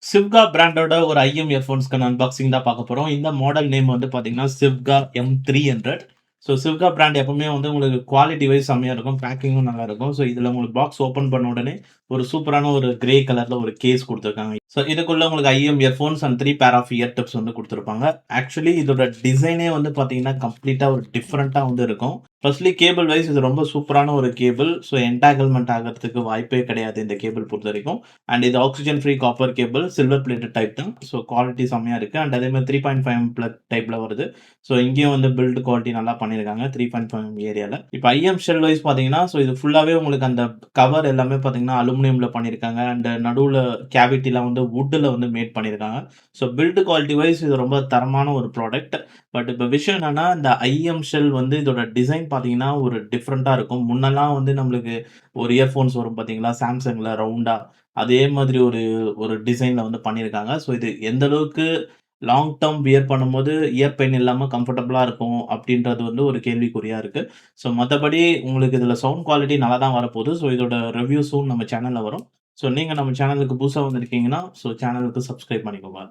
சிவ்கா பிராண்டோட ஒரு IIM இயர்ஃபோன்ஸ்க்கான unboxing தான் பார்க்க போறோம். இந்த மாடல் நேம் வந்து பார்த்தீங்கன்னா, சிவ்கா M300. ஸோ சிவ்கா பிராண்ட் எப்பவுமே வந்து உங்களுக்கு குவாலிட்டி வைஸ் செம்மையா இருக்கும். பேக்கிங்கும் நல்லா இருக்கும். ஸோ இதுல உங்களுக்கு பாக்ஸ் ஓப்பன் பண்ண உடனே ஒரு சூப்பரான ஒரு கிரே கலர்ல ஒரு கேஸ் குடுத்துருக்காங்க. ஸோ இதுக்குள்ள உங்களுக்கு IIM earphones and 3 pair half year tips வந்து குடுத்துருப்பாங்க. ஆக்சுவலி இதோட டிசைனே வந்து பார்த்தீங்கன்னா, கம்ப்ளீட்டா ஒரு டிஃபரெண்ட்டா வந்து இருக்கும். ஃபர்ஸ்ட்லி கேபிள் வைஸ் இது ரொம்ப சூப்பரான ஒரு கேபிள். ஸோ என்டாங்கில்மென்ட் ஆகறதுக்கு வாய்ப்பே கிடையாது இந்த கேபிள் பொறுத்தவரைக்கும். அண்ட் இது oxygen free copper cable, silver plated type தான். ஸோ குவாலிட்டி செம்மையா இருக்கு. அண்ட் அதே மாரி 3.5 பிளக் டைப்ல வருது. ஸோ இங்கேயும் வந்து பில்ட் குவாலிட்டி நல்லா பண்ணியிருக்காங்க 3.5 ஏரியால. இப்ப ஐஎம் ஷெல் வைஸ் பார்த்தீங்கன்னா, ஸோ இது ஃபுல்லாவே உங்களுக்கு அந்த கவர் எல்லாமே பார்த்தீங்கன்னா, அலுமினியம்ல பண்ணியிருக்காங்க. அண்ட் நடுவுல கேவிட்டிலாம் வந்து வுட்ல வந்து மேட் பண்ணியிருக்காங்க. ஸோ பில்ட் குவாலிட்டி வைஸ் இது ரொம்ப தரமான ஒரு ப்ராடக்ட். பட் இப்ப விஷயம் என்னன்னா, இந்த ஐஎம் ஷெல் வந்து இதோட டிசைன் பார்த்தீங்கன்னா, ஒரு டிஃபரெண்ட்டா இருக்கும். முன்னலாம் வந்து நம்மளுக்கு ஒரு இயர்ஃபோன்ஸ் வரும் பார்த்தீங்களா? Samsungல ரவுண்டா. அதே மாதிரி ஒரு ஒரு டிசைன்ல வந்து பண்ணியிருக்காங்க. ஸோ இது எந்த அளவுக்கு லாங் டெர்ம் வியர் பண்ணும்போது இயர் பெயின் இல்லாம கம்ஃபர்டபுளா இருக்கும் அப்டின்றது வந்து ஒரு கேள்விக்குறியா இருக்கு. ஸோ மத்தபடி உங்களுக்கு இதுல சவுண்ட் குவாலிட்டி நல்லா தான் வரப்போது. ஸோ இதோட ரிவ்யூ சூன் நம்ம சேனல்ல வரும். ஸோ நீங்க நம்ம சேனலுக்கு புதுசா வந்திருக்கீங்கன்னா, ஸோ சேனலுக்கு சப்ஸ்கிரைப் பண்ணிக்கோங்க.